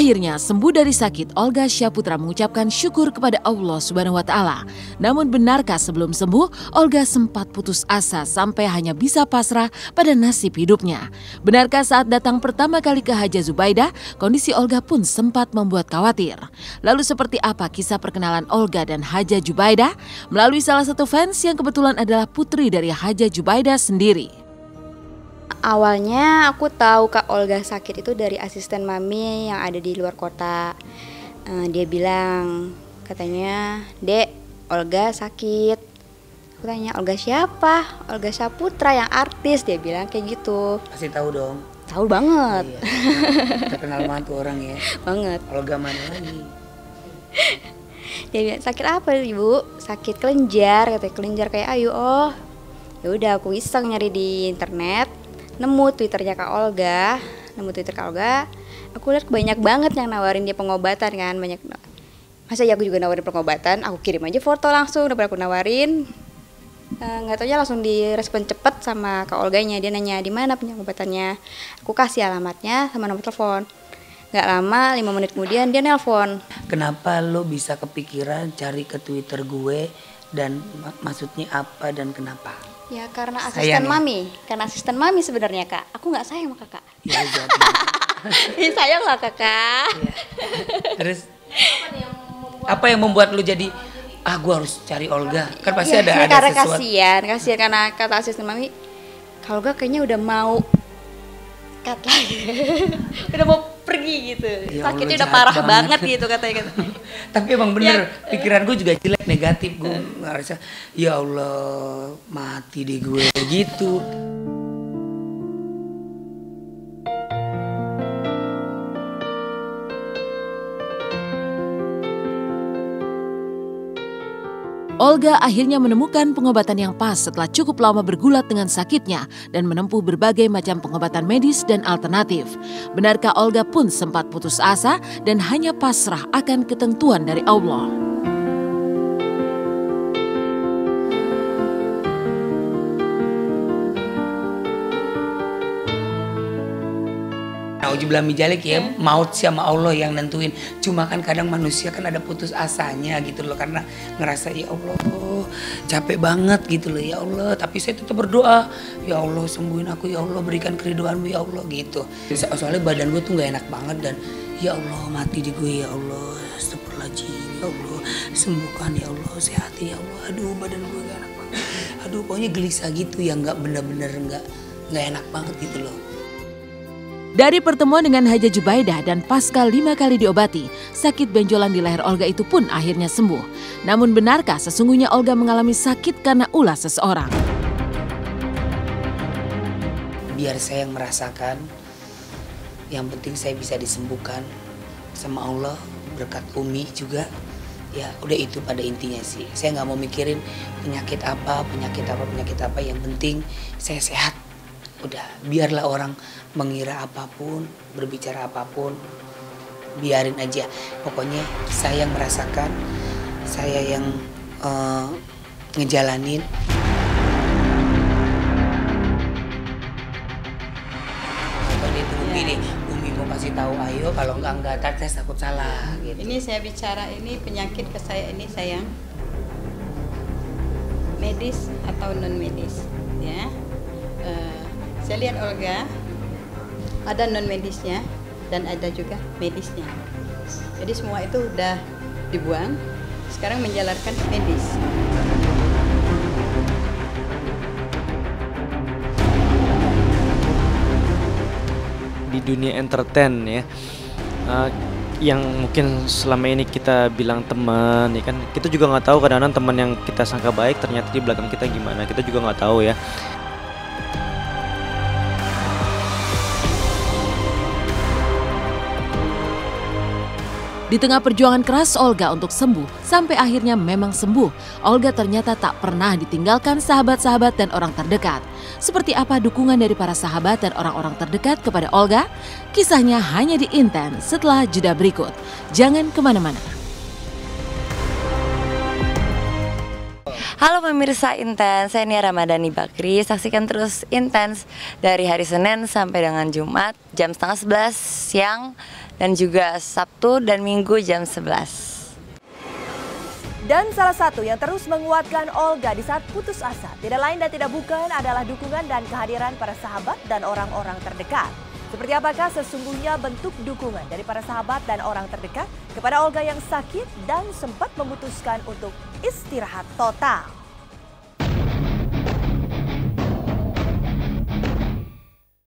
Akhirnya sembuh dari sakit, Olga Syaputra mengucapkan syukur kepada Allah Subhanahu wa Ta'ala. Namun benarkah sebelum sembuh, Olga sempat putus asa sampai hanya bisa pasrah pada nasib hidupnya? Benarkah saat datang pertama kali ke Haja Zubaidah, kondisi Olga pun sempat membuat khawatir? Lalu seperti apa kisah perkenalan Olga dan Haja Zubaidah? Melalui salah satu fans yang kebetulan adalah putri dari Haja Zubaidah sendiri. Awalnya aku tahu Kak Olga sakit itu dari asisten mami yang ada di luar kota. Dia bilang, katanya, "Dek, Olga sakit." Aku tanya, "Olga siapa?" "Olga Syaputra yang artis," dia bilang kayak gitu. Pasti tahu dong. Tahu banget. Iya. Terkenal banget tuh orang ya. Banget. Olga mana lagi? Dia bilang, "Sakit apa Ibu?" "Sakit kelenjar," katanya. "Kelenjar kayak Ayu." "Oh." Ya udah, aku iseng nyari di internet, nemu Twitternya Kak Olga, aku lihat banyak banget yang nawarin dia pengobatan kan, banyak. Masa ya aku juga nawarin pengobatan, aku kirim aja foto langsung, udah aku nawarin. Nggak taunya langsung direspon cepet sama Kak Olganya, dia nanya di mana pengobatannya. Aku kasih alamatnya sama nomor telepon. Nggak lama, 5 menit kemudian dia nelpon. Kenapa lo bisa kepikiran cari ke Twitter gue dan maksudnya apa dan kenapa? Ya karena Sayang asisten ya? mami, karena asisten mami sebenarnya Kak. Aku nggak sayang sama Kakak. Ya jadi. Ih, sayang lah Kakak. Ya. Terus apa yang membuat lo jadi gue harus cari Olga? Kan pasti Ya, ada karena sesuatu. kasihan karena kata asisten mami, kalau Olga kayaknya udah mau cut lagi. Udah mau pergi gitu. Ya Sakitnya Allah, udah parah jahat banget banget. gitu katanya. Tapi emang bener, pikiran gue juga jelek, negatif. Gue ngerasa, ya Allah, mati deh gue gitu. Olga akhirnya menemukan pengobatan yang pas setelah cukup lama bergulat dengan sakitnya dan menempuh berbagai macam pengobatan medis dan alternatif. Benarkah Olga pun sempat putus asa dan hanya pasrah akan ketentuan dari Allah? Nauzubillah min dzalik ya, maut sama Allah yang nentuin. Cuma kan kadang manusia kan ada putus asanya gitu loh, karena ngerasa ya Allah capek banget gitu loh ya Allah. Tapi saya tetap berdoa, ya Allah sembuhin aku ya Allah, berikan keriduanmu ya Allah gitu. Soalnya badan gue tuh gak enak banget dan ya Allah mati di gue ya Allah, astagfirullahaladzim ya Allah, sembuhkan ya Allah, sehati ya Allah. Aduh badan gue gak enak banget. Aduh pokoknya gelisah gitu ya, gak bener-bener gak enak banget gitu loh. Dari pertemuan dengan Haja Zubaidah dan pasca 5 kali diobati, sakit benjolan di leher Olga itu pun akhirnya sembuh. Namun benarkah sesungguhnya Olga mengalami sakit karena ulah seseorang? Biar saya yang merasakan, yang penting saya bisa disembuhkan sama Allah, berkat Umi juga. Ya udah itu pada intinya sih. Saya nggak mau mikirin penyakit apa, yang penting saya sehat. Udah, biarlah orang mengira apapun, berbicara apapun, biarin aja. Pokoknya saya yang merasakan, saya yang ngejalanin. Kalau dia tunggu gini, Umi mau kasih tahu ayo, kalau enggak tes takut salah gitu. Ini saya bicara ini penyakit ke saya ini sayang, medis atau non medis ya. Saya lihat Olga ada non medisnya dan ada juga medisnya. Jadi semua itu udah dibuang, sekarang menjalankan medis. Di dunia entertain ya, yang mungkin selama ini kita bilang teman, ya kan kita juga nggak tahu kadang-kadang teman yang kita sangka baik ternyata di belakang kita gimana, kita juga nggak tahu ya. Di tengah perjuangan keras Olga untuk sembuh, sampai akhirnya memang sembuh, Olga ternyata tak pernah ditinggalkan sahabat-sahabat dan orang terdekat. Seperti apa dukungan dari para sahabat dan orang-orang terdekat kepada Olga? Kisahnya hanya di Intens setelah jeda berikut. Jangan kemana-mana. Halo pemirsa Intens, saya Nia Ramadhani Bakri. Saksikan terus Intens dari hari Senin sampai dengan Jumat jam 10:30 siang dan juga Sabtu dan Minggu jam 11. Dan salah satu yang terus menguatkan Olga di saat putus asa tidak lain dan tidak bukan adalah dukungan dan kehadiran para sahabat dan orang-orang terdekat. Seperti apakah sesungguhnya bentuk dukungan dari para sahabat dan orang terdekat kepada Olga yang sakit dan sempat memutuskan untuk istirahat total?